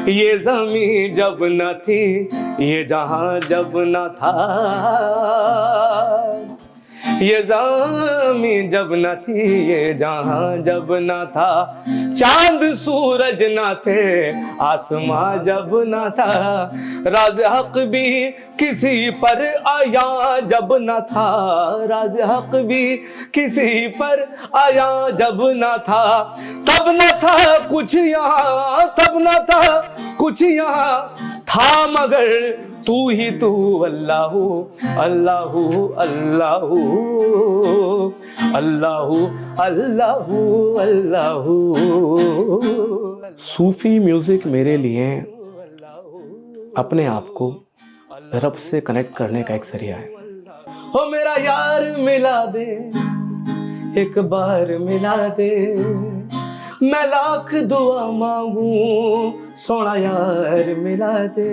ये ज़मीं जब न थी, ये जहां जब न था, ये ज़मीं जब न थी, ये जहां जब न था, चांद सूरज न थे, आसमां जब न था, राज हक भी किसी पर आया जब न था, राज हक भी किसी पर आया जब न था, तब न था कुछ यहाँ, तब न था कुछ यहाँ, था मगर तू ही तू, अल्लाहू अल्लाहू अल्लाहू अल्लाहू अल्लाहू अल्लाहू। सूफी म्यूजिक मेरे लिए अपने आप को रब से कनेक्ट करने का एक जरिया है। हो मेरा यार मिला दे, एक बार मिला दे, मैं लाख दुआ मांगू, सोना यार मिला दे,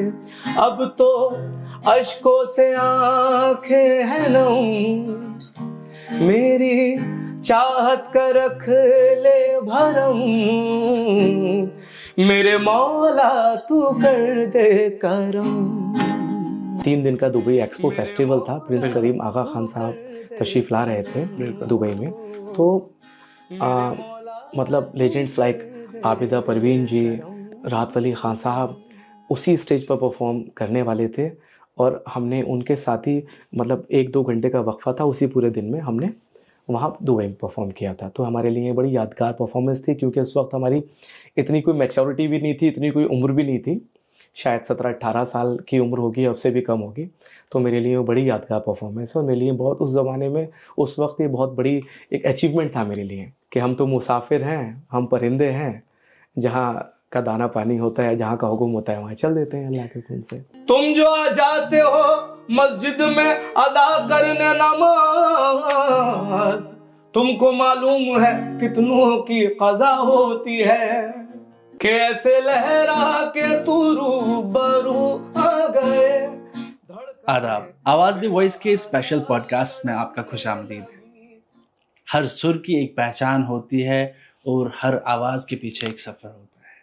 अब तो अश्कों से आंखें हैं नम, मेरी चाहत का रख ले भरम, मेरे मौला तू कर दे करम। 3 दिन का दुबई एक्सपो फेस्टिवल था। प्रिंस करीम आगा खान साहब तशरीफ ला रहे थे दुबई में। तो मतलब लेजेंड्स लाइक आबिदा परवीन जी, राहत अली खान साहब उसी स्टेज पर परफॉर्म करने वाले थे और हमने उनके साथ ही मतलब 1-2 घंटे का वक्फा था, उसी पूरे दिन में हमने वहाँ दुबई में परफॉर्म किया था। तो हमारे लिए बड़ी यादगार परफॉर्मेंस थी, क्योंकि उस वक्त हमारी इतनी कोई मैच्योरिटी भी नहीं थी, इतनी कोई उम्र भी नहीं थी, शायद 17-18 साल की उम्र होगी, उससे भी कम होगी। तो मेरे लिए वो बड़ी यादगार परफॉर्मेंस है और मेरे लिए बहुत उस ज़माने में उस वक्त ये बहुत बड़ी एक अचीवमेंट था मेरे लिए कि हम तो मुसाफिर हैं, हम परिंदे हैं, जहाँ का दाना पानी होता है, जहाँ का हुक्म होता है वहाँ चल देते हैं अल्लाह के हुक्म से। तुम जो आ जाते हो मस्जिद में अदा करने नमाज, तुमको मालूम है कितनों की क़ज़ा होती है, कैसे लहरा के तू रूबरू आ गए। आदाब, आवाज़ दी वॉइस के स्पेशल पॉडकास्ट में आपका खुशामदीद है। हर सुर की एक पहचान होती है और हर आवाज़ के पीछे एक सफ़र होता है।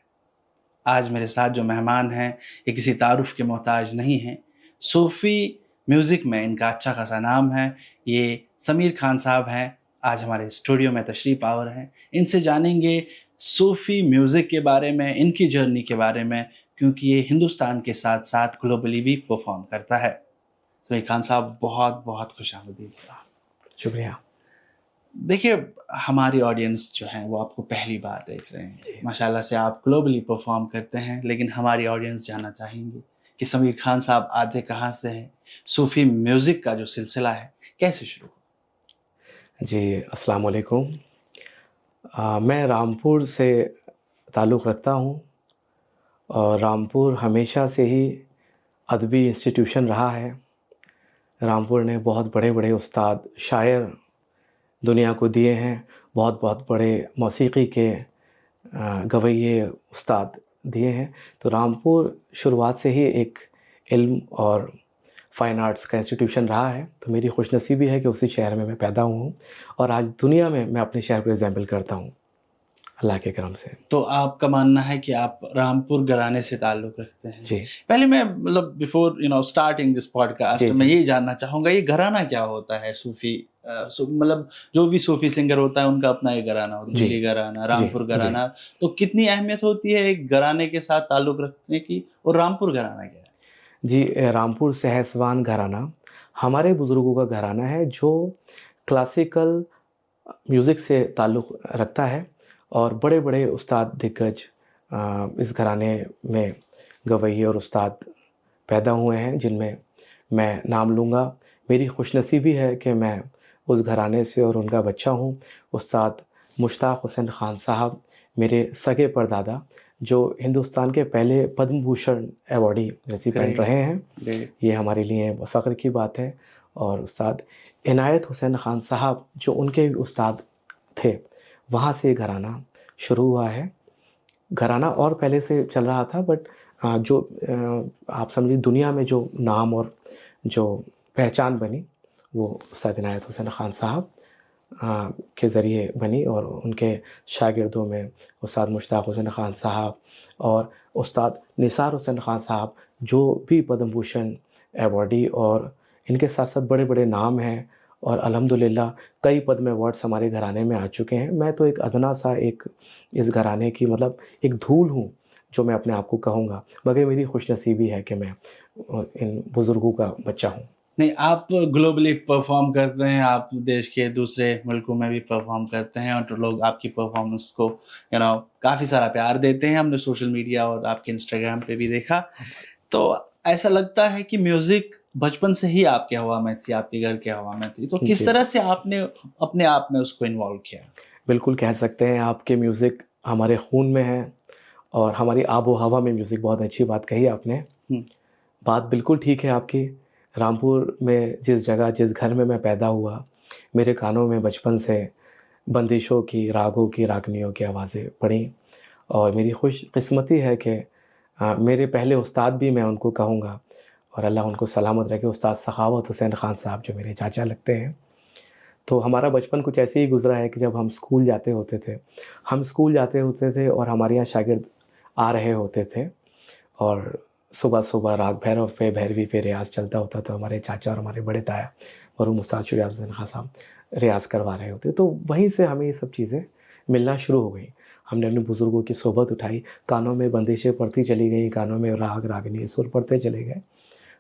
आज मेरे साथ जो मेहमान हैं ये किसी तारुफ के मोहताज नहीं हैं। सूफ़ी म्यूज़िक में इनका अच्छा खासा नाम है। ये समीर खान साहब हैं, आज हमारे स्टूडियो में तशरीफ़ आवर हैं। इनसे जानेंगे सूफ़ी म्यूज़िक के बारे में, इनकी जर्नी के बारे में, क्योंकि ये हिंदुस्तान के साथ साथ ग्लोबली भी परफॉर्म करता है। समीर खान साहब बहुत बहुत खुशामदीद। शुक्रिया। देखिए, हमारी ऑडियंस जो है वो आपको पहली बार देख रहे हैं। माशाल्लाह से आप ग्लोबली परफॉर्म करते हैं, लेकिन हमारी ऑडियंस जानना चाहेंगे कि समीर खान साहब आते कहाँ से हैं, सूफ़ी म्यूज़िक का जो सिलसिला है कैसे शुरू हुआ? जी, अस्सलाम वालेकुम। मैं रामपुर से ताल्लुक़ रखता हूँ और रामपुर हमेशा से ही अदबी इंस्टीट्यूशन रहा है। रामपुर ने बहुत बड़े बड़े उस्ताद, शायर दुनिया को दिए हैं, बहुत बहुत बड़े मौसीकी के गवैये उस्ताद दिए हैं। तो रामपुर शुरुआत से ही एक इल्म और फ़ाइन आर्ट्स का इंस्टीट्यूशन रहा है। तो मेरी खुशनसीबी है कि उसी शहर में मैं पैदा हुआ हूँ और आज दुनिया में मैं अपने शहर को रिज़ेम्बल करता हूँ अल्लाह के करम से। तो आपका मानना है कि आप रामपुर घराने से ताल्लुक़ रखते हैं। जी। पहले मैं मतलब बिफोर स्टार्टिंग दिस पॉडकास्ट मैं ये जानना चाहूँगा, ये घराना क्या होता है? सूफ़ी मतलब जो भी सूफ़ी सिंगर होता है उनका अपना एक घराना होता है, दिल्ली घराना, रामपुर घराना। तो कितनी अहमियत होती है एक घराने के साथ ताल्लुक़ रखने की, और रामपुर घराना क्या है? जी, रामपुर सहसवान घराना हमारे बुज़ुर्गों का घराना है जो क्लासिकल म्यूज़िक से ताल्लुक़ रखता है और बड़े बड़े उस्ताद दिग्गज इस घराने में गवैये और उस्ताद पैदा हुए हैं, जिनमें मैं नाम लूँगा। मेरी खुशनसीबी है कि मैं उस घराने से और उनका बच्चा हूँ। उस्ताद मुश्ताक हुसैन ख़ान साहब मेरे सगे परदादा, जो हिंदुस्तान के पहले पद्म भूषण अवॉर्डी रेसिपिएंट रहे हैं, ये हमारे लिए फ़ख्र की बात है। और उस्ताद इनायत हुसैन ख़ान साहब जो उनके उस्ताद थे, वहाँ से घराना शुरू हुआ है। घराना और पहले से चल रहा था, बट जो आप समझिए दुनिया में जो नाम और जो पहचान बनी वो उस्ताद इनायत हुसैन ख़ान साहब के ज़रिए बनी और उनके शागिर्दों में उस्ताद मुश्ताक हुसैन ख़ान साहब और उस्ताद निसार हुसैन ख़ान साहब, जो भी पद्म भूषण अवॉर्डी, और इनके साथ साथ बड़े बड़े नाम हैं, और अल्हम्दुलिल्लाह कई पद्म अवार्ड्स हमारे घराने में आ चुके हैं। मैं तो एक अदना सा एक इस घराने की मतलब एक धूल हूँ, जो मैं अपने आप को कहूँगा, मगर मेरी खुशनसीबी है कि मैं इन बुज़ुर्गों का बच्चा हूँ। नहीं, आप ग्लोबली परफॉर्म करते हैं, आप देश के दूसरे मुल्कों में भी परफॉर्म करते हैं और लोग आपकी परफॉर्मेंस को काफ़ी सारा प्यार देते हैं। हमने सोशल मीडिया और आपके इंस्टाग्राम पे भी देखा। तो ऐसा लगता है कि म्यूज़िक बचपन से ही आपके हवा में थी, आपके घर के हवा में थी। तो किस जी, तरह से आपने अपने आप में उसको इन्वॉल्व किया? बिल्कुल कह सकते हैं आप कि म्यूज़िक हमारे खून में है, और हमारी आबो-हवा में म्यूज़िक, बहुत अच्छी बात कही आपने। हुँ, बात बिल्कुल ठीक है आपकी। रामपुर में जिस जगह, जिस घर में मैं पैदा हुआ, मेरे कानों में बचपन से बंदिशों की, रागों की, रागनियों की आवाज़ें पड़ीं, और मेरी खुशकिस्मती है कि मेरे पहले उस्ताद भी मैं उनको कहूँगा, और अल्लाह उनको सलामत रखे, उस्ताद सखावत हुसैन ख़ान साहब, जो मेरे चाचा लगते हैं। तो हमारा बचपन कुछ ऐसे ही गुज़रा है कि जब हम स्कूल जाते होते थे, और हमारे यहाँ शागिर्द आ रहे होते थे, और सुबह-सुबह राग भैरव पे, भैरवी पे रियाज़ चलता होता, तो हमारे चाचा और हमारे बड़े ताया मरहूम उस्ताद शुजात हुसैन खां साहब रियाज़ करवा रहे होते। तो वहीं से हमें ये सब चीज़ें मिलना शुरू हो गई। हमने अपने बुज़ुर्गों की सोहबत उठाई, कानों में बंदिशें पड़ती चली गईं, कानों में राग, रागिनी, सुर पड़ते चले गए।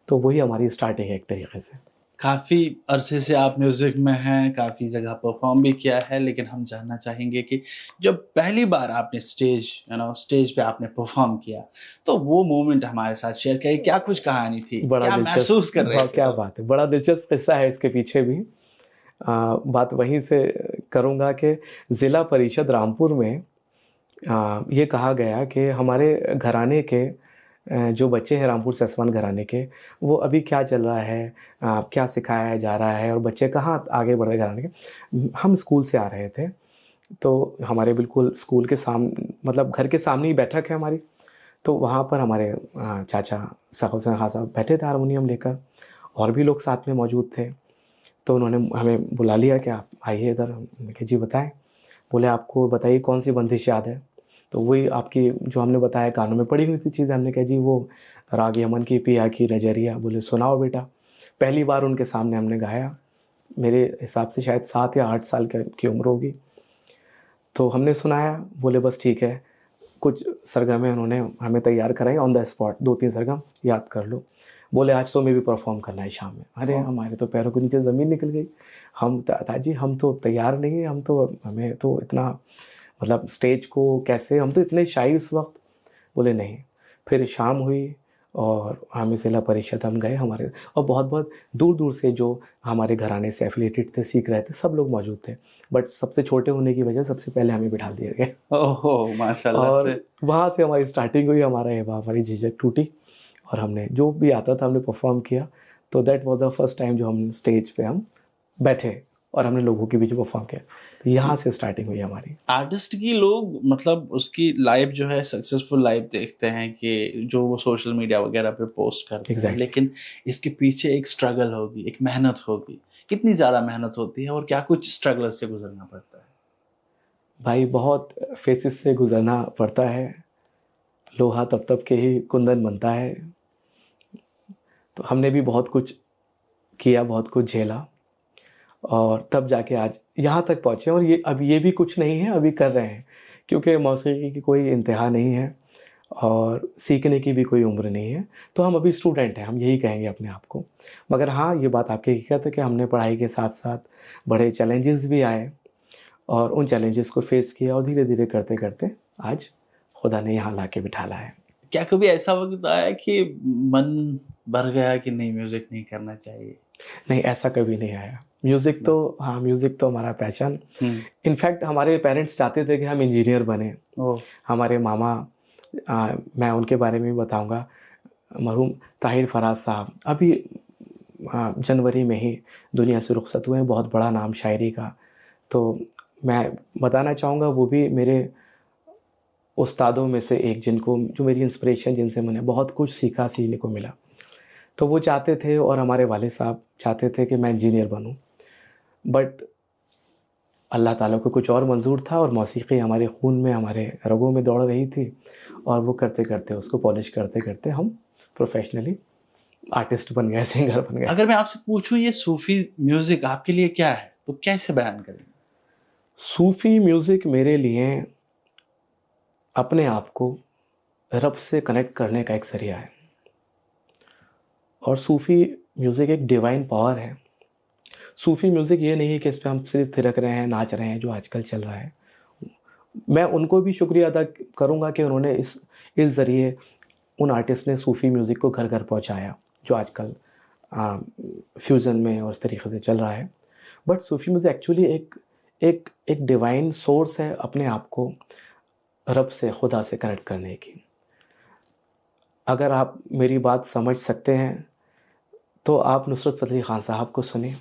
तो वही हमारी स्टार्टिंग है एक तरीक़े से। काफ़ी अरसे से आप म्यूज़िक में हैं, काफ़ी जगह परफ़ॉर्म भी किया है, लेकिन हम जानना चाहेंगे कि जब पहली बार आपने स्टेज पे आपने परफ़ॉर्म किया, तो वो मोमेंट हमारे साथ शेयर करिए, क्या कुछ कहानी थी? बड़ा क्या दिलचस्प महसूस कर रहे थे क्या तब? बात है! बड़ा दिलचस्प किस्सा है इसके पीछे भी। बात वहीं से करूँगा कि ज़िला परिषद रामपुर में ये कहा गया कि हमारे घराने के जो बच्चे हैं रामपुर सैसवान घराने के, वो अभी क्या चल रहा है, क्या सिखाया जा रहा है, और बच्चे कहाँ आगे बढ़ रहे घराने के। हम स्कूल से आ रहे थे, तो हमारे बिल्कुल स्कूल के मतलब घर के सामने ही बैठक है हमारी। तो वहाँ पर हमारे चाचा सखा हुसैन खां साहब बैठे थे हारमोनियम लेकर, और भी लोग साथ में मौजूद थे। तो उन्होंने हमें बुला लिया कि आप आइए इधर। हमने कहा जी बताएँ। बोले आपको बताइए कौन सी बंदिश याद है? तो वही आपकी जो हमने बताया कानों में पड़ी हुई थी चीज़। हमने कहा जी वो राग यमन की पिया की नजरिया। बोले सुनाओ बेटा। पहली बार उनके सामने हमने गाया। मेरे हिसाब से शायद 7 या 8 साल की उम्र होगी। तो हमने सुनाया। बोले बस ठीक है। कुछ सरगमें उन्होंने हमें तैयार कराई ऑन द स्पॉट, 2-3 सरगम याद कर लो। बोले आज तो हमें भी परफ़ॉर्म करना है शाम में। अरे! ओह! हमारे तो पैरों के नीचे ज़मीन निकल गई। हम ताजी हम तो तैयार नहीं हैं, हमें तो इतना मतलब स्टेज को कैसे, हम तो इतने शाई उस वक़्त। बोले नहीं। फिर शाम हुई, और हमें ज़िला परिषद हम गए हमारे, और बहुत-बहुत दूर-दूर से जो हमारे घराने से एफ़िलिएटेड थे, सीख रहे थे, सब लोग मौजूद थे। बट सबसे छोटे होने की वजह सबसे पहले हमें बिठा दिया गया। ओहो! माशाल्लाह और से। वहाँ से हमारी स्टार्टिंग हुई, हमारी झिझक टूटी, और हमने जो भी आता था हमने परफ़ॉर्म किया। तो that was the first time जो हम स्टेज पे हम बैठे, और हमने लोगों के बीच परफ़ॉर्म किया। तो यहाँ से स्टार्टिंग हुई हमारी। आर्टिस्ट की लोग मतलब उसकी लाइफ़ जो है सक्सेसफुल लाइफ़ देखते हैं कि जो वो सोशल मीडिया वगैरह पे पोस्ट करते हैं, एग्ज़ैक्टली। लेकिन इसके पीछे एक स्ट्रगल होगी, एक मेहनत होगी। कितनी ज़्यादा मेहनत होती है और क्या कुछ स्ट्रगल से गुज़रना पड़ता है? भाई बहुत फ़ेज़ेज़ से गुज़रना पड़ता है। लोहा तब-तब के ही कुंदन बनता है। तो हमने भी बहुत कुछ किया, बहुत कुछ झेला, और तब जाके आज यहाँ तक पहुँचे। और ये भी कुछ नहीं है, अभी कर रहे हैं। क्योंकि मौसीकी की कोई इंतहा नहीं है, और सीखने की भी कोई उम्र नहीं है। तो हम अभी स्टूडेंट हैं, हम यही कहेंगे अपने आप को। मगर हाँ, ये बात आपकी हकीकत है कि हमने पढ़ाई के साथ-साथ बड़े चैलेंजेस भी आए, और उन चैलेंजेस को फ़ेस किया, और धीरे-धीरे करते-करते आज खुदा ने यहाँ ला के बिठाला है। क्या कभी ऐसा वक़्त आया कि मन भर गया कि नहीं म्यूज़िक नहीं करना चाहिए? नहीं, ऐसा कभी नहीं आया। म्यूज़िक तो हाँ, म्यूज़िक तो हमारा पैशन। हुँ। इनफैक्ट हमारे पेरेंट्स चाहते थे कि हम इंजीनियर बनें। ओह! हमारे मामा, मैं उनके बारे में भी बताऊँगा, मरहूम ताहिर फराज साहब अभी जनवरी में ही दुनिया से रुखसत हुए हैं, बहुत बड़ा नाम शायरी का। तो मैं बताना चाहूँगा, वो भी मेरे उस्तादों में से एक, जो मेरी इंस्पिरेशन, जिनसे मैंने बहुत कुछ सीखा, सीखने को मिला। तो वो चाहते थे, और हमारे वालिद साहब चाहते थे कि मैं इंजीनियर बनूँ। बट अल्लाह ताला को कुछ और मंज़ूर था, और मौसीकी हमारे खून में, हमारे रगों में दौड़ रही थी, और वो करते करते उसको पॉलिश करते करते हम प्रोफेशनली आर्टिस्ट बन गए, सिंगर बन गए। अगर मैं आपसे पूछूं ये सूफी म्यूजिक आपके लिए क्या है तो कैसे बयान करेंगे? सूफ़ी म्यूज़िक मेरे लिए अपने आप को रब से कनेक्ट करने का एक ज़रिया है, और सूफ़ी म्यूज़िक एक डिवाइन पावर है। सूफ़ी म्यूज़िक ये नहीं है कि इस पे हम सिर्फ थिरक रहे हैं, नाच रहे हैं, जो आजकल चल रहा है। मैं उनको भी शुक्रिया अदा करूँगा कि उन्होंने इस ज़रिए उन आर्टिस्ट ने सूफ़ी म्यूज़िक को घर घर पहुँचाया, जो आजकल फ्यूज़न में और इस तरीके से चल रहा है। बट सूफ़ी म्यूज़िक एक्चुअली एक डिवाइन सोर्स है अपने आप को रब से, खुदा से कनेक्ट करने की। अगर आप मेरी बात समझ सकते हैं तो आप नुसरत फ़तेह अली ख़ान साहब को सुने,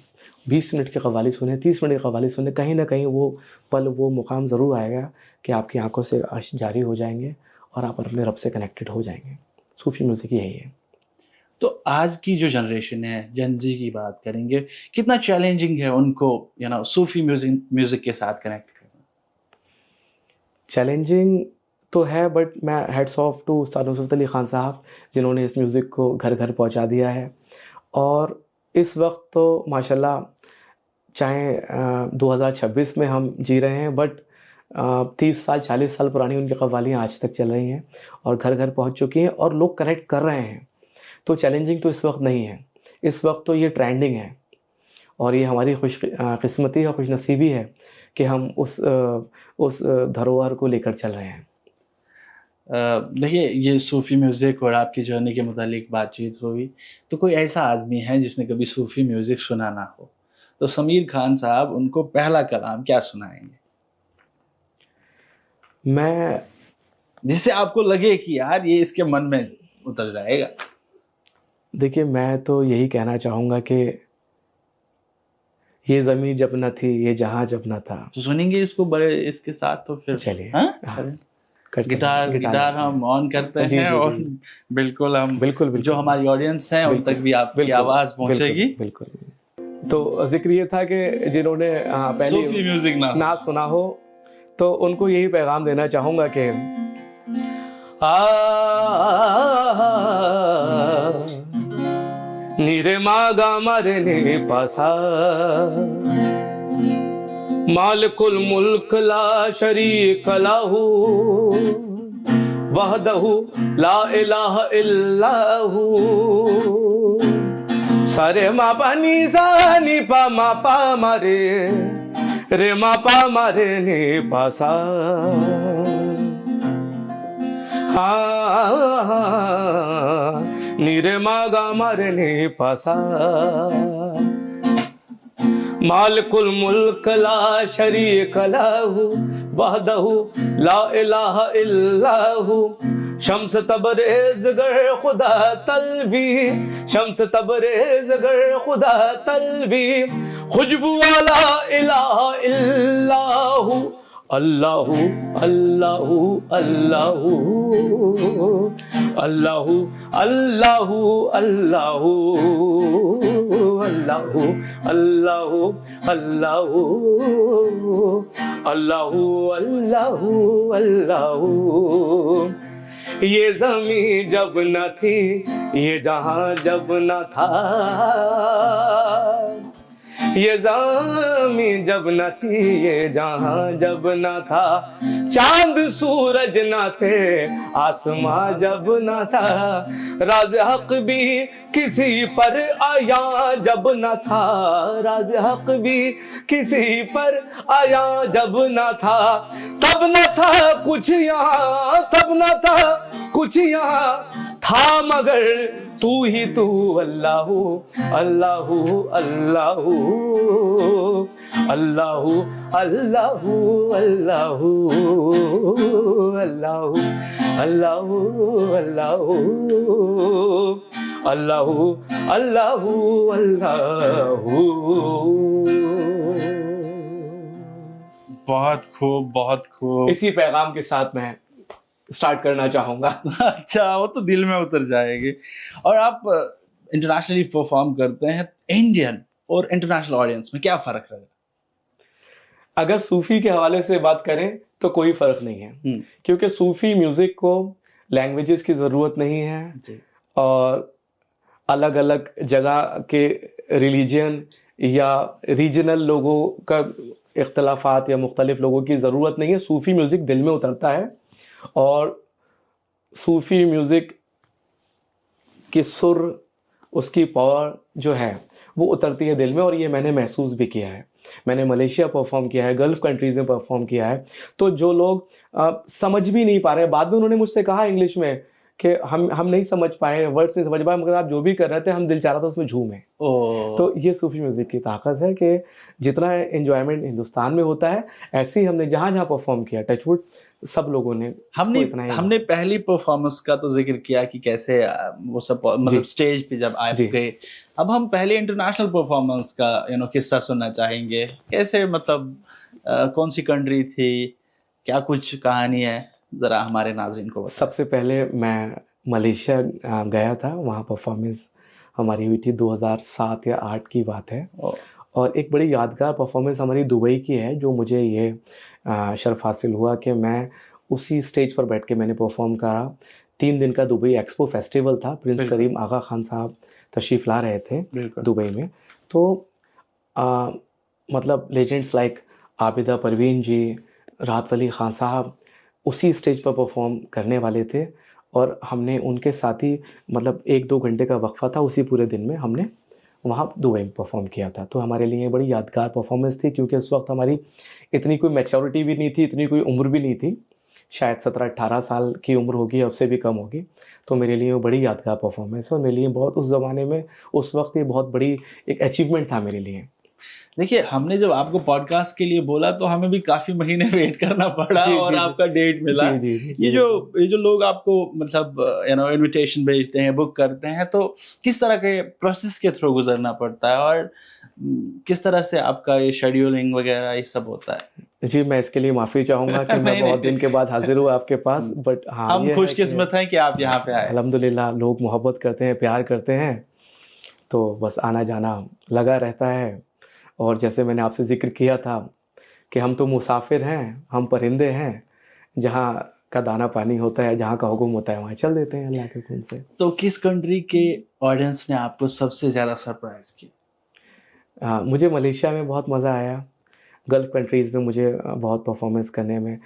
20 मिनट की कव्वाली सुने, 30 मिनट की कव्वाली सुने, कहीं ना कहीं वो पल, वो मुकाम ज़रूर आएगा कि आपकी आंखों से अश्क जारी हो जाएंगे और आप अपने रब से कनेक्टेड हो जाएंगे। सूफ़ी म्यूज़िक यही है। तो आज की जो जनरेशन है, जन जी की बात करेंगे, कितना चैलेंजिंग है उनको सूफी म्यूजिक के साथ कनेक्ट करना? चैलेंजिंग तो है, बट मैं हेड्स ऑफ टू उस्ताद नुसरत अली ख़ान साहब, जिन्होंने इस म्यूज़िक को घर घर पहुंचा दिया है। और इस वक्त तो माशाल्लाह, चाहे 2026 में हम जी रहे हैं, बट 30 साल 40 साल पुरानी उनकी कव्वालियाँ आज तक चल रही हैं और घर घर पहुंच चुकी हैं और लोग कनेक्ट कर रहे हैं। तो चैलेंजिंग तो इस वक्त नहीं है, इस वक्त तो ये ट्रेंडिंग है, और ये हमारी खुशकिस्मती और खुशनसीबी है कि हम उस धरोहर को लेकर चल रहे हैं। देखिए, ये सूफ़ी म्यूज़िक और आपकी जर्नी के मुतालिक बातचीत हुई, तो कोई ऐसा आदमी है जिसने कभी सूफ़ी म्यूज़िक सुना ना हो, तो समीर खान साहब उनको पहला कलाम क्या सुनाएंगे मैं जिससे आपको लगे कि यार ये इसके मन में उतर जाएगा? देखिए, मैं तो यही कहना चाहूँगा कि ये ज़मीं जब न थी, ये जहां जब न था। तो सुनेंगे इसको बड़े इसके साथ, तो फिर चलिए, हाँ? गिटार हम ऑन करते हैं और बिल्कुल हम बिल्कुल जो हमारी ऑडियंस है उन तक भी आपकी आवाज़ पहुंचेगी। बिल्कुल। तो जिक्र ये था कि जिन्होंने पहले सूफी म्यूजिक ना सुना हो, तो उनको यही पैगाम देना चाहूँगा कि नीरे मागा मारे नी पासा, मालिकुल मुल्क ला शरीक लहू, वहदहू ला इलाहा इल्लहू। सारे मा पा नी सा नी पा मा पा मारे, रे मा पा मारे नी पासा। नीरे मागा मारे नी पासा, मालिकुल मुल्क ला शरीक लहू, वहदहू ला इलाहा इल्लहू। शम्स तबरेज गर खुदा तलवी, शम्स तबरेज गर खुदा तलवी। खुशबू वाला इलाहा इल्लहू, अल्लाहू अल्लाहू अल्लाहू, अल्लाहू अल्लाहू अल्लाहू, अल्लाहू अल्लाहू अल्लाहू, अल्लाहू अल्लाहू अल्लाहू। ये ज़मीं जब न थी, ये जहां जब न था, ये ज़मीं जब न थी, ये जहां जब न था। चांद सूरज न थे, आसमां जब न था। राज हक भी किसी पर आया जब न था, राज हक भी किसी पर आया जब न था। तब न था कुछ यहाँ, तब न था कुछ यहाँ, था मगर तू ही तू। अल्लाहू अल्लाहू अल्लाहू, अल्लाहू अल्लाहू अल्लाहू, अल्लाहू अल्लाहू अल्लाहू, अल्लाहू अल्लाहू अल्लाहू। बहुत खूब, बहुत खूब। इसी पैगाम के साथ मैं स्टार्ट करना चाहूँगा। अच्छा, वो तो दिल में उतर जाएगी। और आप इंटरनेशनली परफॉर्म करते हैं, इंडियन और इंटरनेशनल ऑडियंस में क्या फ़र्क रहेगा? अगर सूफ़ी के हवाले से बात करें तो कोई फ़र्क नहीं है, क्योंकि सूफ़ी म्यूज़िक को लैंग्वेजेस की ज़रूरत नहीं है जी। और अलग अलग जगह के रिलीजन या रीजनल लोगों का इख्तलाफात या मुख्तलिफ लोगों की ज़रूरत नहीं है। सूफ़ी म्यूज़िक दिल में उतरता है और सूफ़ी म्यूज़िक की सुर, उसकी पावर जो है वो उतरती है दिल में, और ये मैंने महसूस भी किया है। मैंने मलेशिया परफॉर्म किया है, गल्फ़ कंट्रीज़ में परफॉर्म किया है, तो जो लोग समझ भी नहीं पा रहे हैं, बाद में उन्होंने मुझसे कहा इंग्लिश में कि हम नहीं समझ पाए, वर्ड्स नहीं समझ पाए, मगर आप जो भी कर रहे थे हम दिल चाह रहा था उसमें झूमें। ओह! तो ये सूफ़ी म्यूज़िक की ताकत है कि जितना एन्जॉयमेंट हिंदुस्तान में होता है, ऐसे ही हमने जहाँ-जहाँ परफॉर्म किया, टच वुड, सब लोगों ने हमने उसको इतना ही हमने पहली परफॉर्मेंस का तो ज़िक्र किया कि कैसे वो सब मतलब जी, स्टेज पे जब आप जी। गए। अब हम पहले इंटरनेशनल परफॉर्मेंस का किस्सा सुनना चाहेंगे। कैसे मतलब कौन-सी कंट्री थी? क्या कुछ कहानी है? ज़रा हमारे नाज़रीन को बताएँ। सबसे पहले मैं मलेशिया गया था, वहाँ परफॉर्मेंस हमारी हुई थी 2007 या 8 की बात है। ओह! और एक बड़ी यादगार परफॉर्मेंस हमारी दुबई की है, जो मुझे ये शर्फ़ हासिल हुआ कि मैं उसी स्टेज पर बैठ के मैंने परफॉर्म करा। 3 दिन का दुबई एक्सपो फेस्टिवल था, प्रिंस बिल्कुल, करीम आगा खान साहब तशरीफ़ ला रहे थे बिल्कुल। दुबई में। तो अ, मतलब लेजेंड्स लाइक आबिदा परवीन जी, राहत फ़ली ख़ान साहब उसी स्टेज पर परफ़ॉर्म करने वाले थे, और हमने उनके साथ ही मतलब 1-2 घंटे का वक़्फ़ा था, उसी पूरे दिन में हमने वहाँ दुबई में परफ़ॉर्म किया था। तो हमारे लिए बड़ी यादगार परफ़ॉर्मेंस थी, क्योंकि उस वक़्त हमारी इतनी कोई मैच्योरिटी भी नहीं थी, इतनी कोई उम्र भी नहीं थी। शायद 17-18 साल की उम्र होगी या उससे भी कम होगी। तो मेरे लिए वो बड़ी यादगार परफ़ॉर्मेंस है, और मेरे लिए बहुत उस ज़माने में, उस वक़्त ये बहुत बड़ी एक अचीवमेंट था मेरे लिए। देखिए, हमने जब आपको पॉडकास्ट के लिए बोला तो हमें भी काफ़ी महीने वेट करना पड़ा जी, और जी, जी। आपका डेट मिला। जी, जी, जी, ये जी, जो बिल्कुल। ये जो लोग आपको मतलब इन्विटेशन भेजते हैं, बुक करते हैं, तो किस तरह के प्रोसेस के थ्रू गुज़रना पड़ता है और किस तरह से आपका ये शेड्यूलिंग वग़ैरह ये सब होता है? जी, मैं इसके लिए माफ़ी चाहूँगा कि मैं नहीं, बहुत नहीं। दिन के बाद हाज़िर हुआ आपके पास, हुँ, बट हाँ, हम ये है कि खुशकिस्मत हैं कि आप यहाँ पे आए। अल्हम्दुलिल्लाह लोग मोहब्बत करते हैं, प्यार करते हैं, तो बस आना-जाना लगा रहता है। और जैसे मैंने आपसे ज़िक्र किया था कि हम तो मुसाफ़िर हैं, हम परिंदे हैं, जहाँ का दाना-पानी होता है, जहाँ का हुक्म होता है, वहाँ चल देते हैं अल्लाह के हुक्म से। तो किस कंट्री के ऑडियंस ने आपको सबसे ज़्यादा सरप्राइज़ किया? मुझे मलेशिया में बहुत मज़ा आया। गल्फ़ कंट्रीज़ में मुझे बहुत परफ़ॉर्मेंस करने में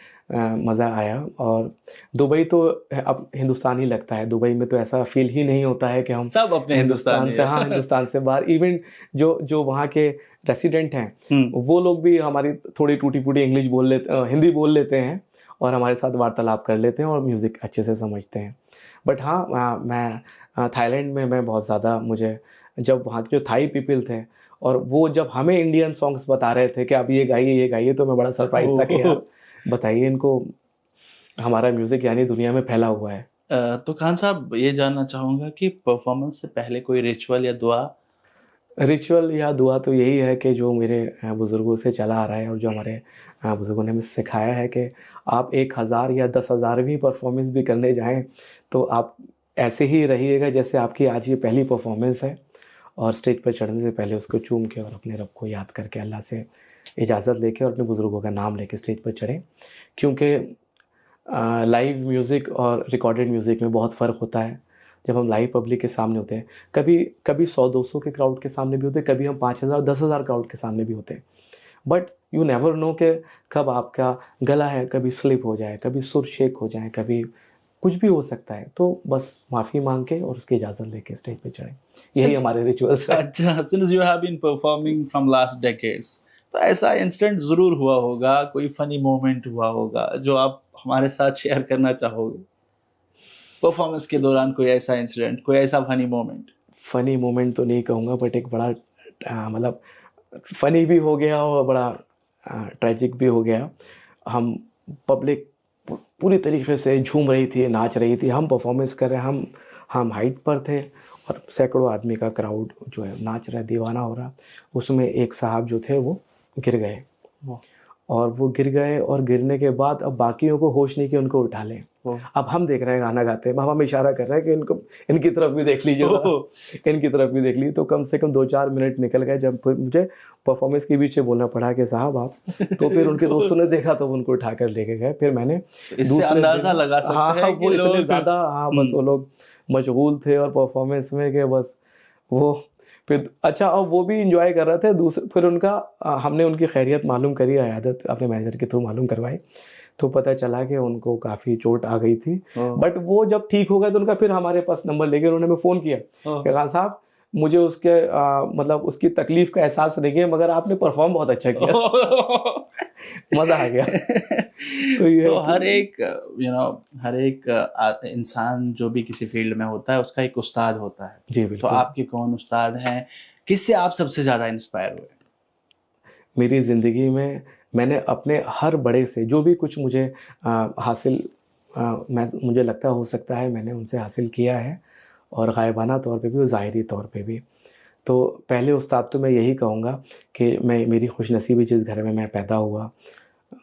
मज़ा आया, और दुबई तो अब हिंदुस्तान ही लगता है। दुबई में तो ऐसा फ़ील ही नहीं होता है कि हम सब अपने हिंदुस्तान हिंदुस्तानी से, हाँ, है। हिंदुस्तान से बाहर, इवन जो जो वहाँ के रेसिडेंट हैं, हुँ। वो लोग भी हमारी थोड़ी टूटी-फूटी इंग्लिश बोल लेते, हिंदी बोल लेते हैं, और हमारे साथ वार्तालाप कर लेते हैं और म्यूज़िक अच्छे से समझते हैं। बट हाँ, मैं थाईलैंड में मैं बहुत ज़्यादा, मुझे जब वहाँ के जो थाई पीपल थे, और वो जब हमें इंडियन सॉन्ग्स बता रहे थे कि आप ये गाइए, तो मैं बड़ा सरप्राइज़ था कि ओह! यार बताइए इनको, हमारा म्यूज़िक यानी दुनिया में फैला हुआ है। तो खान साहब ये जानना चाहूँगा कि परफ़ॉर्मेंस से पहले कोई रिचुअल या दुआ? रिचुअल या दुआ तो यही है कि जो मेरे बुज़ुर्गों से चला आ रहा है, और जो हमारे बुज़ुर्गों ने हमें सिखाया है कि आप 1000 या 10,000वीं परफ़ॉर्मेंस भी करने जाएँ, तो आप ऐसे ही रहिएगा जैसे आपकी आज ये पहली परफ़ॉर्मेंस है, और स्टेज पर चढ़ने से पहले उसको चूम के और अपने रब को याद करके, अल्लाह से इजाज़त लेके और अपने बुज़ुर्गों का नाम लेके स्टेज पर चढ़ें। क्योंकि लाइव म्यूज़िक और रिकॉर्डेड म्यूज़िक में बहुत फ़र्क होता है। जब हम लाइव पब्लिक के सामने होते हैं, कभी कभी 100-200 के क्राउड के सामने भी होते हैं, कभी हम 5000 10,000 क्राउड के सामने भी होते हैं। बट यू नेवर नो कि कब आपका गला है, कभी स्लिप हो जाए, कभी सुर शेक हो जाए, कभी कुछ भी हो सकता है। तो बस माफ़ी माँग के और उसकी इजाज़त लेके स्टेज पे चढ़ें। यही सिन हमारे रिचुअल्स हैं। अच्छा, since you have been performing from last decades, तो ऐसा इंसिडेंट ज़रूर हुआ होगा, कोई फ़नी मोमेंट हुआ होगा, जो आप हमारे साथ शेयर करना चाहोगे? परफॉर्मेंस के दौरान कोई ऐसा इंसिडेंट, कोई ऐसा फ़नी मोमेंट? फ़नी मोमेंट तो नहीं कहूँगा, बट एक बड़ा मतलब फ़नी भी हो गया और बड़ा ट्रेजिक भी हो गया। हम पब्लिक पूरी तरीके से झूम रही थी, नाच रही थी, हम परफॉर्मेंस कर रहे हैं, हम हाइट पर थे, और सैकड़ों आदमी का क्राउड जो है नाच रहा है, दीवाना हो रहा। उसमें एक साहब जो थे वो गिर गए, वाह! और वो गिर गए, और गिरने के बाद अब बाकियों को होश नहीं कि उनको उठा लें। ओह, अब हम देख रहे हैं गाना गाते हैं, अब हम इशारा कर रहे हैं कि इनको इनकी तरफ भी देख लीजिए जरा, ओह, इनकी तरफ भी देख लीजिए। तो कम से कम 2-4 मिनट निकल गए, जब फिर मुझे परफॉर्मेंस के पीछे बोलना पड़ा कि साहब आप, तो फिर उनके दोस्तों ने देखा तो उनको उठाकर लेके गए। फिर मैंने इससे दूसरे अंदाजा दिन, लगा हाँ सकते हाँ, हैं कि वो इतने लोग ज़्यादा, हाँ बस वो लोग मशगूल थे और परफॉर्मेंस में कि बस वो, फिर अच्छा, और वो भी इंजॉय कर रहे थे। दूसरे फिर उनका हमने उनकी खैरियत मालूम करी, अयादत अपने मैनेजर के थ्रू मालूम करवाई, तो पता चला कि उनको काफ़ी चोट आ गई थी। ओह, बट वो जब ठीक हो गए तो उनका फिर हमारे पास नंबर लेके उन्होंने हमें फ़ोन किया ओह। कि खान साहब, मुझे उसके मतलब उसकी तकलीफ़ का एहसास नहीं है, मगर आपने परफॉर्म बहुत अच्छा किया। मज़ा आ गया। तो ये तो है हर कि एक हर एक इंसान जो भी किसी फील्ड में होता है उसका एक उस्ताद होता है। जी तो बिल्कुल। आपके कौन उस्ताद हैं? किससे आप सबसे ज़्यादा इंस्पायर हुए? मेरी ज़िंदगी में मैंने अपने हर बड़े से जो भी कुछ मुझे हासिल मुझे लगता हो सकता है मैंने उनसे हासिल किया है, और गायबाना तौर पे भी और ज़ाहिरी तौर पे भी। तो पहले उस्ताद तो मैं यही कहूँगा कि मैं, मेरी खुशनसीबी जिस घर में मैं पैदा हुआ,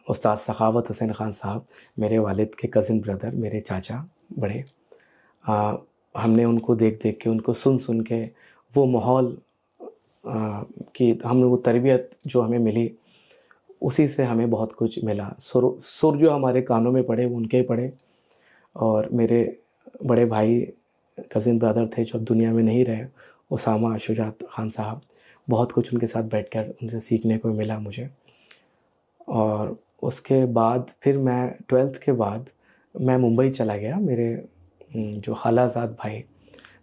उस्ताद सखावत हुसैन ख़ान साहब, मेरे वालिद के कज़िन ब्रदर, मेरे चाचा बड़े, अ, हमने उनको देख-देख के, उनको सुन-सुन के, वो माहौल कि हम वो तरबियत जो हमें मिली, उसी से हमें बहुत कुछ मिला। सुर जो हमारे कानों में पड़े वो उनके ही पड़े, और मेरे बड़े भाई कज़िन ब्रदर थे जो अब दुनिया में नहीं रहे, उसामा शुजात ख़ान साहब, बहुत कुछ उनके साथ बैठकर उनसे सीखने को मिला मुझे। और उसके बाद फिर मैं 12th के बाद मैं मुंबई चला गया। मेरे जो खालाज़ाद भाई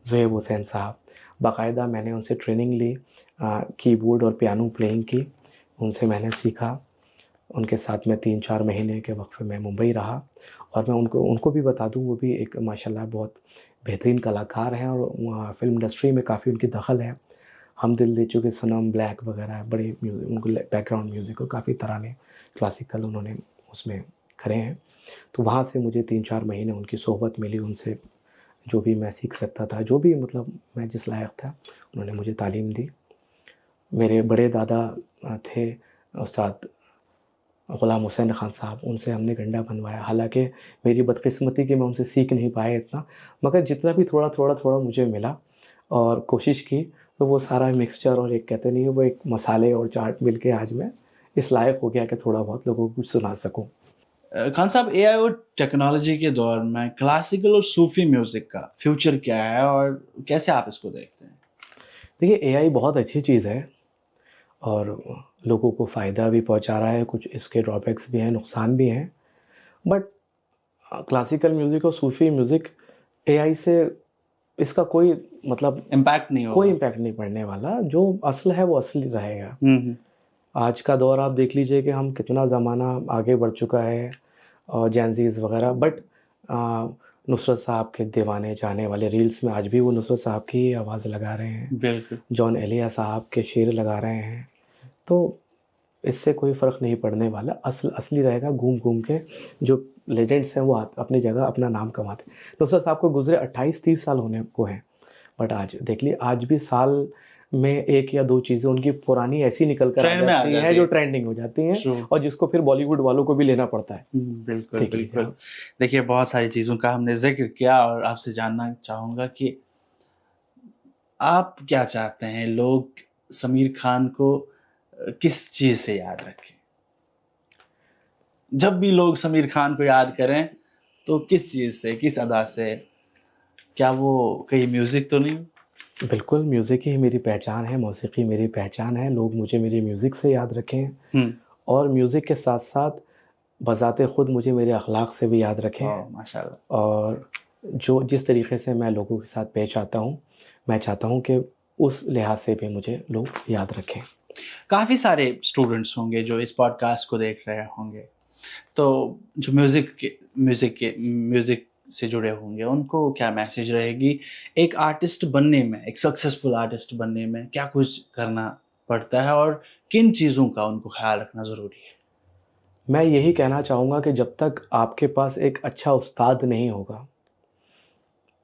ज़ुहैब हुसैन साहब, बाकायदा मैंने उनसे ट्रेनिंग ली, कीबोर्ड और पियानो प्लेइंग की, उनसे मैंने सीखा। उनके साथ मैं 3-4 महीने के वक़्फ़े में मुंबई रहा, और मैं उनको उनको भी बता दूँ, वो भी एक माशाल्लाह बहुत बेहतरीन कलाकार हैं, और वहाँ फ़िल्म इंडस्ट्री में काफ़ी उनकी दख़ल है। हम दिल दे चुके सनम, ब्लैक वग़ैरह बड़े उनको बैकग्राउंड म्यूज़िक और काफ़ी तराने क्लासिकल उन्होंने उसमें करे हैं। तो वहाँ से मुझे 3-4 महीने उनकी सोहबत मिली, उनसे जो भी मैं सीख सकता था, जो भी मतलब मैं जिस लायक था, उन्होंने मुझे तालीम दी। मेरे बड़े दादा थे उस्ताद ग़ुलाम हुसैन ख़ान साहब, उनसे हमने गंडा बनवाया। हालाँकि मेरी बदकिस्मती कि मैं उनसे सीख नहीं पाया इतना, मगर जितना भी थोड़ा-थोड़ा मुझे मिला और कोशिश की, तो वो सारा मिक्सचर, और एक कहते नहीं है, वो एक मसाले और चाट मिल के आज मैं इस लायक हो गया कि थोड़ा बहुत लोगों को कुछ सुना सकूँ। खान साहब, एआई और टेक्नोलॉजी के दौर में क्लासिकल और सूफ़ी म्यूज़िक का फ्यूचर क्या है और कैसे आप इसको देखते हैं? देखिए, एआई बहुत अच्छी चीज़ है, और लोगों को फ़ायदा भी पहुँचा रहा है, कुछ इसके ड्रॉबैक्स भी हैं, नुकसान भी हैं। बट क्लासिकल म्यूज़िक और सूफ़ी म्यूज़िक, एआई से इसका कोई मतलब इम्पैक्ट नहीं कोई होगा। इम्पैक्ट नहीं पड़ने वाला। जो असल है वो असली रहेगा। हुँ। आज का दौर आप देख लीजिए कि हम कितना ज़माना आगे बढ़ चुका है, और जेनज़ीज़ वग़ैरह, बट नुसरत साहब के दीवाने जाने वाले रील्स में आज भी वो नुसरत साहब की ही आवाज़ लगा रहे हैं, बिल्कुल। जॉन एलिया साहब के शेर लगा रहे हैं। तो इससे कोई फ़र्क नहीं पड़ने वाला, असली रहेगा। घूम-घूम के जो लेजेंड्स हैं वो अपनी जगह अपना नाम कमाते हैं। नुसरत साहब को गुज़रे 28-30 साल होने को हैं, बट आज देख लिए, आज भी साल में 1 या 2 चीज़ें उनकी पुरानी ऐसी निकल कर आ ट्रेंड में आ जाती हैं जाती जो है। ट्रेंडिंग हो जाती हैं, ट्रू। और जिसको फिर बॉलीवुड वालों को भी लेना पड़ता है। बिल्कुल, देख लीजिए बिल्कुल। आप। देखिए, बहुत सारी चीज़ों का हमने ज़िक्र किया और आपसे जानना चाहूँगा कि आप क्या चाहते हैं लोग समीर खान को किस चीज़ से याद रखें? जब भी लोग समीर खान को याद करें, तो किस चीज़ से, किस अदा से? क्या वो कहीं म्यूज़िक तो नहीं? बिल्कुल, म्यूज़िक ही मेरी पहचान है, मौसीकी मेरी पहचान है। लोग मुझे मेरे म्यूज़िक से याद रखें, हुँ। और म्यूज़िक के साथ-साथ बज़ाते खुद मुझे मेरे अखलाक से भी याद रखें, ओह! माशाअल्लाह। और जो जिस तरीक़े से मैं लोगों के साथ पेश आता हूँ, मैं चाहता हूँ कि उस लिहाज से भी मुझे लोग याद रखें। काफ़ी सारे स्टूडेंट्स होंगे जो इस पॉडकास्ट को देख रहे होंगे। तो जो म्यूज़िक से जुड़े होंगे, उनको क्या मैसेज रहेगी? एक आर्टिस्ट बनने में, एक सक्सेसफुल आर्टिस्ट बनने में क्या कुछ करना पड़ता है और किन चीज़ों का उनको ख़्याल रखना ज़रूरी है? मैं यही कहना चाहूँगा कि जब तक आपके पास एक अच्छा उस्ताद नहीं होगा,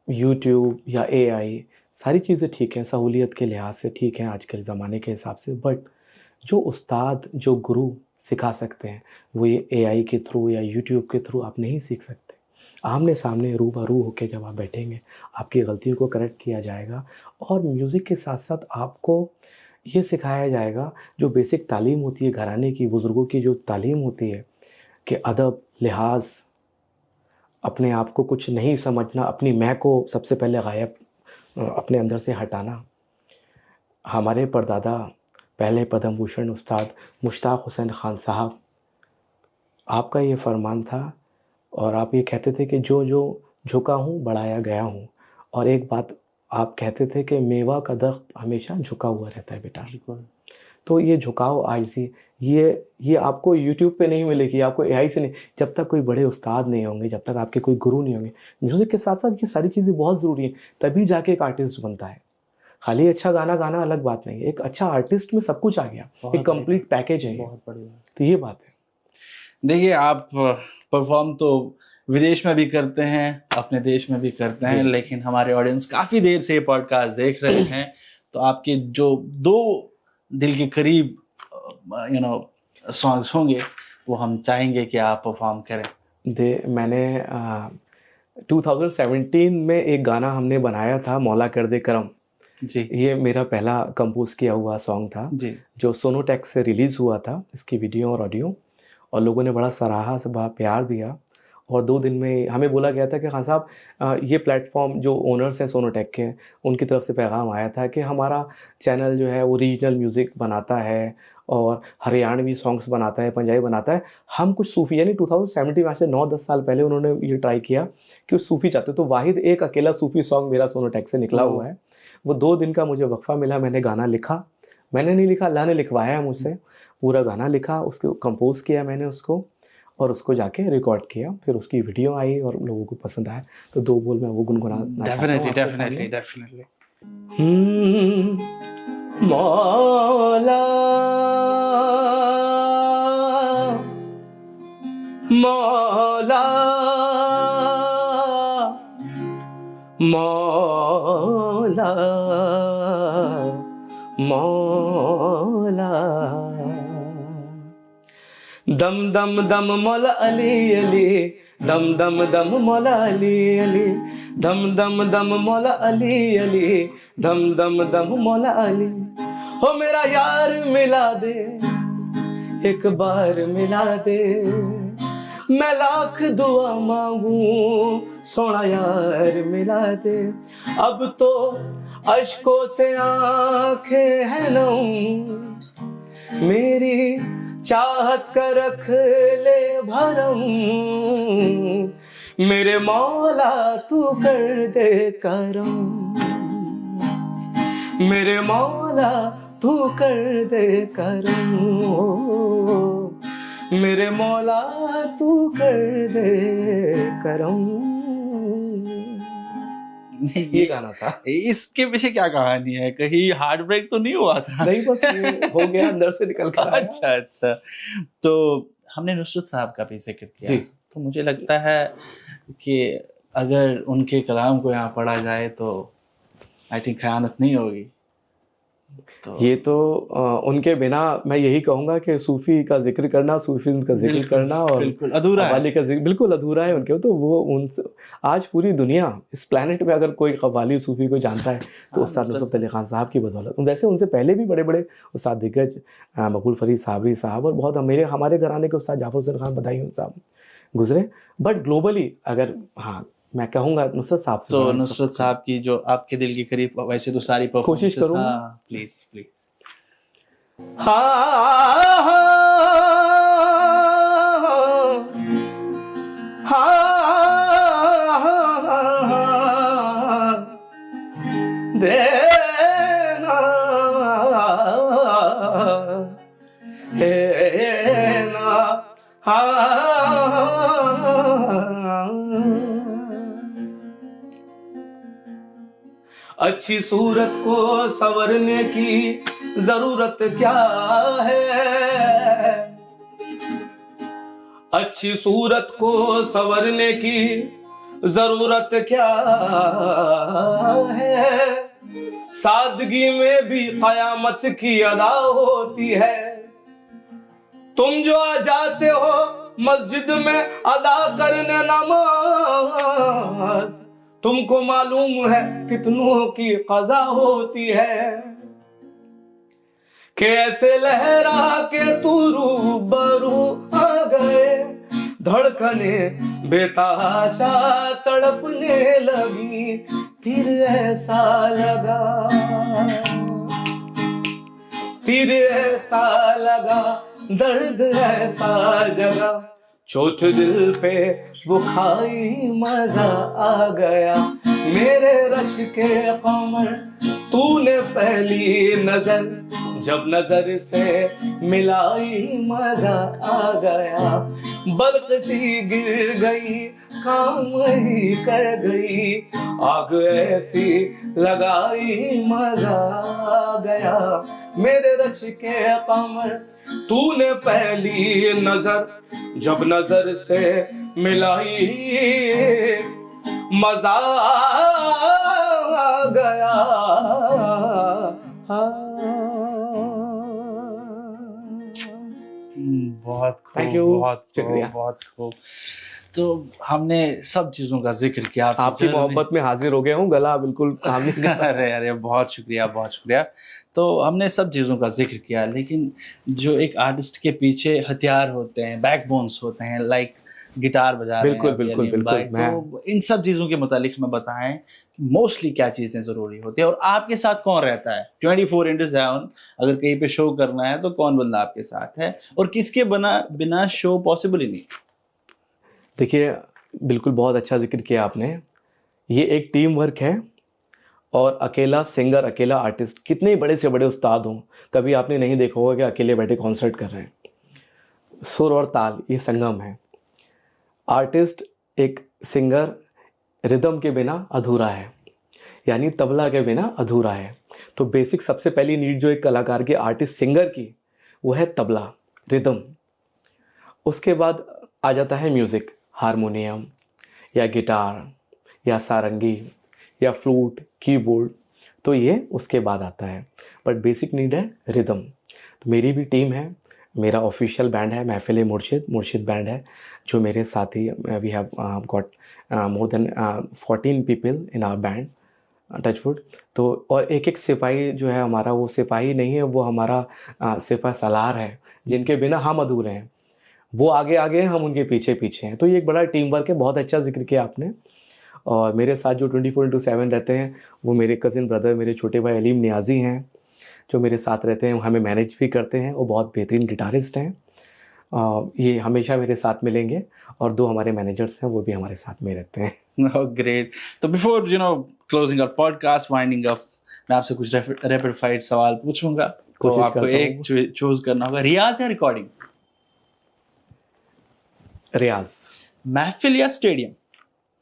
यूट्यूब या एआई सारी चीज़ें ठीक हैं, सहूलियत के लिहाज से ठीक हैं आज के ज़माने के हिसाब से, बट जो उस्ताद, जो गुरु सिखा सकते हैं, वो ये एआई के थ्रू या यूट्यूब के थ्रू आप नहीं सीख सकते। आमने सामने रूबरू होकर जब आप बैठेंगे, आपकी गलतियों को करेक्ट किया जाएगा और म्यूज़िक के साथ साथ आपको ये सिखाया जाएगा जो बेसिक तालीम होती है घराने की, बुज़ुर्गों की जो तालीम होती है कि अदब, लिहाज़, अपने आप को कुछ नहीं समझना, अपनी मैं को सबसे पहले गायब अपने अंदर से हटाना। हमारे परदादा पहले पद्म भूषण उस्ताद मुश्ताक हुसैन खान साहब, आपका ये फरमान था और आप ये कहते थे कि जो जो झुका हूँ बढ़ाया गया हूँ। और एक बात आप कहते थे कि मेवा का दरख्त हमेशा झुका हुआ रहता है बेटा। बिल्कुल। तो ये झुकाव आजिज़ी ये आपको यूट्यूब पे नहीं मिलेगी, आपको एआई से नहीं, जब तक कोई बड़े उस्ताद नहीं होंगे, जब तक आपके कोई गुरु नहीं होंगे। म्यूज़िक के साथ साथ ये सारी चीज़ें बहुत ज़रूरी हैं, तभी जाके एक आर्टिस्ट बनता है। खाली अच्छा गाना गाना अलग बात नहीं है, एक अच्छा आर्टिस्ट में सब कुछ आ गया, एक कंप्लीट पैकेज है। बहुत बढ़िया। तो ये बात है। देखिए, आप परफॉर्म तो विदेश में भी करते हैं, अपने देश में भी करते हैं, लेकिन हमारे ऑडियंस काफ़ी देर से ये पॉडकास्ट देख रहे हैं, तो आपके जो 2 दिल के करीब सॉन्ग्स होंगे वो हम चाहेंगे कि आप परफॉर्म करें। मैंने 2017 में एक गाना हमने बनाया था, मौला कर दे करम जी। ये मेरा पहला कंपोज किया हुआ सॉन्ग था जी। जो सोनोटेक से रिलीज़ हुआ था, इसकी वीडियो और ऑडियो, और लोगों ने बड़ा सराहा, से बड़ा प्यार दिया। और 2 दिन में हमें बोला गया था कि खान साहब ये प्लेटफॉर्म जो ओनर्स हैं सोनोटेक के, उनकी तरफ से पैगाम आया था कि हमारा चैनल जो है वो रीजनल म्यूज़िक बनाता है और हरियाणवी सॉन्ग्स बनाता है, पंजाबी बनाता है। हम कुछ सूफ़ी, यानी 2017 में से 9-10 साल पहले उन्होंने ये ट्राई किया कि सूफ़ी चाहते, तो वाहिद एक अकेला सूफ़ी सॉन्ग मेरा सोनोटेक से निकला हुआ है। वो 2 दिन का मुझे वक्फ़ा मिला, मैंने गाना लिखा, मैंने नहीं लिखा, अल्लाह ने लिखवाया मुझसे, पूरा गाना लिखा, उसको कंपोज़ किया मैंने उसको, और उसको जाके रिकॉर्ड किया, फिर उसकी वीडियो आई और लोगों को पसंद आया, तो 2 बोल मैं वो गुनगुनाना चाहता हूँ। डेफिनेटली। मौला मौला मौला मौला दम दम दम मौला अली अली, दम दम दम मौला अली अली, दम दम दम मौला अली अली, दम दम दम मौला अली। हो मेरा यार मिला दे, एक बार मिला दे, मैं लाख दुआ मांगू, सोना यार मिला दे। अब तो अश्कों से आंखें हैं नम, मेरी चाहत का रख ले भरम, मेरे मौला तू कर दे करम, मेरे मौला तू कर दे करम, मेरे मौला तू कर दे करम। ये गाना था। इसके पीछे क्या कहानी है? कहीं हार्ट ब्रेक तो नहीं हुआ था? नहीं, बस ये हो गया, अंदर से निकल कर आया। अच्छा। तो हमने नुसरत साहब का भी जिक्र किया जी। तो मुझे लगता है कि अगर उनके कलाम को यहाँ पढ़ा जाए तो आई थिंक खयानत नहीं होगी। तो ये तो उनके बिना मैं यही कहूँगा कि सूफ़ी का जिक्र करना, सूफीज़्म का जिक्र करना और बिल्कुल अधूरा है। कव्वाली का जिक्र बिल्कुल अधूरा है उनके। तो वो उनसे आज पूरी दुनिया, इस प्लेनेट में अगर कोई कव्वाली सूफ़ी को जानता है तो उस्ताद नुसरत अली खान साहब की बदौलत। वैसे उनसे पहले भी बड़े बड़े उस्ताद दिग्गज, मकबूल फरीद साबरी साहब और बहुत हमारे घराने के उस्ताद जाफर हुसैन खान बदायूं साहब गुजरे, बट ग्लोबली अगर मैं कहूँगा नुसरत साहब से। तो नुसरत साहब की जो आपके दिल के करीब, वैसे तो सारी कोशिश करूँ। प्लीज। देना देना अच्छी सूरत को संवरने की जरूरत क्या है, अच्छी सूरत को संवरने की जरूरत क्या है, सादगी में भी कयामत की अदा होती है, तुम जो आ जाते हो मस्जिद में अदा करने नमाज, तुमको मालूम है कितनों की कज़ा होती है, कि ऐसे लहरा के तू रूबरू आ गए, धड़कने बेताशा तड़पने लगी, तीर ऐसा लगा, तीर ऐसा लगा, दर्द ऐसा जगा, चोट दिल पे वो खाई मजा आ गया, मेरे रश के कमर तूने पहली नजर जब नजर से मिलाई मजा आ गया, बर्क सी गिर गई काम ही कर गई, आग ऐसी लगाई मजा आ गया, मेरे रश के कमर तूने पहली नजर जब नजर से मिलाई मजा आ गया। बहुत खूब, थैंक यू, बहुत शुक्रिया। बहुत खूब। तो हमने सब चीज़ों का जिक्र किया, आपकी मोहब्बत में हाजिर हो गया हूँ, गला बिल्कुल काम नहीं कर रहा। अरे अरे बहुत शुक्रिया, बहुत शुक्रिया। तो हमने सब चीज़ों का जिक्र किया, लेकिन जो एक आर्टिस्ट के पीछे हथियार होते हैं, बैकबोन्स होते हैं, लाइक गिटार बजा रहे हैं बिल्कुल अभी बिल्कुल अलीम भाई, बिल्कुल। तो इन सब चीज़ों के मुतालिक हमें बताएं मोस्टली क्या चीज़ें ज़रूरी होती है और आपके साथ कौन रहता है 24/7। अगर कहीं पे शो करना है तो कौन बंदा आपके साथ है और किसके बिना शो पॉसिबल ही नहीं। देखिए, बिल्कुल बहुत अच्छा जिक्र किया आपने। ये एक टीम वर्क है और अकेला सिंगर, अकेला आर्टिस्ट, कितने बड़े से बड़े उस्ताद हों, कभी आपने नहीं देखा होगा कि अकेले बैठे कॉन्सर्ट कर रहे हैं। सुर और ताल ये संगम है। आर्टिस्ट एक सिंगर रिदम के बिना अधूरा है, यानी तबला के बिना अधूरा है। तो बेसिक सबसे पहली नीड जो एक कलाकार की, आर्टिस्ट सिंगर की, वो है तबला, रिदम। उसके बाद आ जाता है म्यूज़िक, हारमोनियम या गिटार या सारंगी या फ्लूट, कीबोर्ड, तो ये उसके बाद आता है। बट बेसिक नीड है रिदम। तो मेरी भी टीम है, मेरा ऑफिशियल बैंड है महफिल मुर्शिद बैंड है, जो मेरे साथी, we have got more than 14 people in our band, touchwood. तो और एक एक सिपाही जो है हमारा, वो सिपाही नहीं है, वो हमारा सिपह सलार है, जिनके बिना हम अधूरे हैं। वो आगे आगे हैं, हम उनके पीछे पीछे हैं। तो ये एक बड़ा टीम वर्क है। बहुत अच्छा जिक्र किया आपने। और मेरे साथ जो 24/7 रहते हैं, वो मेरे कज़िन ब्रदर, मेरे छोटे भाई अलीम नियाज़ी हैं, जो मेरे साथ रहते हैं, हमें मैनेज भी करते हैं। वो बहुत बेहतरीन गिटारिस्ट हैं। ये हमेशा मेरे साथ मिलेंगे। और 2 हमारे मैनेजर्स हैं, वो भी हमारे साथ में रहते हैं। ग्रेट। तो बिफोर क्लोजिंग अवर पॉडकास्ट, वाइंडिंग अप, मैं आपसे कुछ रैपिड फाइट सवाल पूछूंगा। तो कोशिश आपको करता एक चूज करना होगा, रियाज या रिकॉर्डिंग? रियाज। महफिल या स्टेडियम?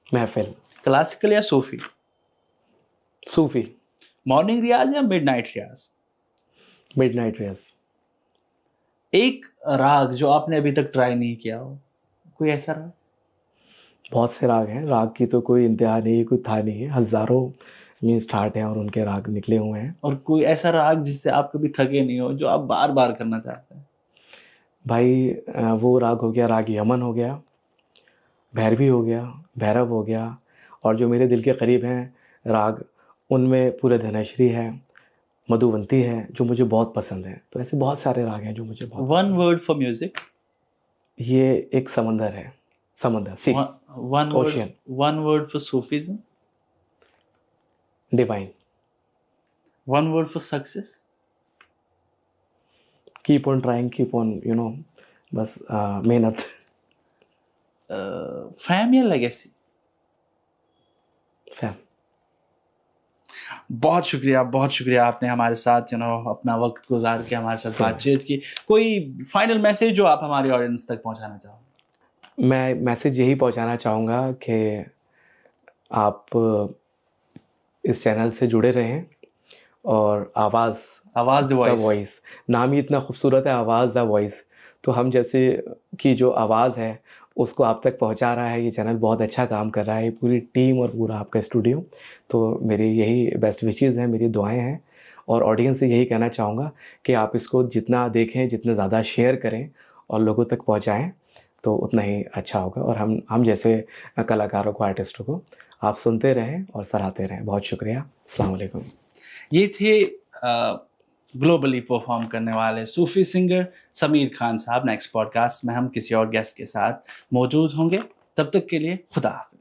महफिल। क्लासिकल या सूफी? सूफी। मॉर्निंग रियाज या मिडनाइट रियाज? मिडनाइट रियाज। एक राग जो आपने अभी तक ट्राई नहीं किया हो, कोई ऐसा राग? बहुत से राग हैं, राग की तो कोई इंतहा नहीं है, कोई था नहीं है। हज़ारों मीन्स ठाट हैं और उनके राग निकले हुए हैं। और कोई ऐसा राग जिससे आप कभी थके नहीं हो, जो आप बार बार करना चाहते हैं? भाई वो राग हो गया, राग यमन हो गया, भैरवी हो गया, भैरव हो गया, और जो मेरे दिल के करीब हैं राग, उनमें पूरे धनश्री है, मधुवंती है, जो मुझे बहुत पसंद है। तो ऐसे बहुत सारे राग हैं जो मुझे बहुत वन वर्ड फॉर म्यूजिक? ये एक समंदर है, समंदर, sea, ocean. One word for Sufism? Divine. One word for success? Keep on trying, keep on बस मेहनत। फैम या लेगेसी? फैम। बहुत शुक्रिया आपने हमारे साथ अपना वक्त गुजार के हमारे साथ बातचीत की। कोई फाइनल मैसेज जो आप हमारे ऑडियंस तक पहुंचाना चाहो? मैं मैसेज यही पहुंचाना चाहूँगा कि आप इस चैनल से जुड़े रहें और आवाज़ द वॉइस, नाम ही इतना खूबसूरत है, आवाज़ द वॉइस। तो हम जैसे की जो आवाज़ है उसको आप तक पहुंचा रहा है ये चैनल, बहुत अच्छा काम कर रहा है, पूरी टीम और पूरा आपका स्टूडियो। तो मेरी यही बेस्ट विशेज़ हैं, मेरी दुआएं हैं। और ऑडियंस से यही कहना चाहूँगा कि आप इसको जितना देखें, जितना ज़्यादा शेयर करें और लोगों तक पहुँचाएँ, तो उतना ही अच्छा होगा, और हम जैसे कलाकारों को, आर्टिस्टों को आप सुनते रहें और सराहते रहें। बहुत शुक्रिया। अस्सलाम वालेकुम। ये थे ग्लोबली परफॉर्म करने वाले सूफी सिंगर समीर खान साहब। नेक्स्ट पॉडकास्ट में हम किसी और गेस्ट के साथ मौजूद होंगे। तब तक के लिए खुदा हाफिज़।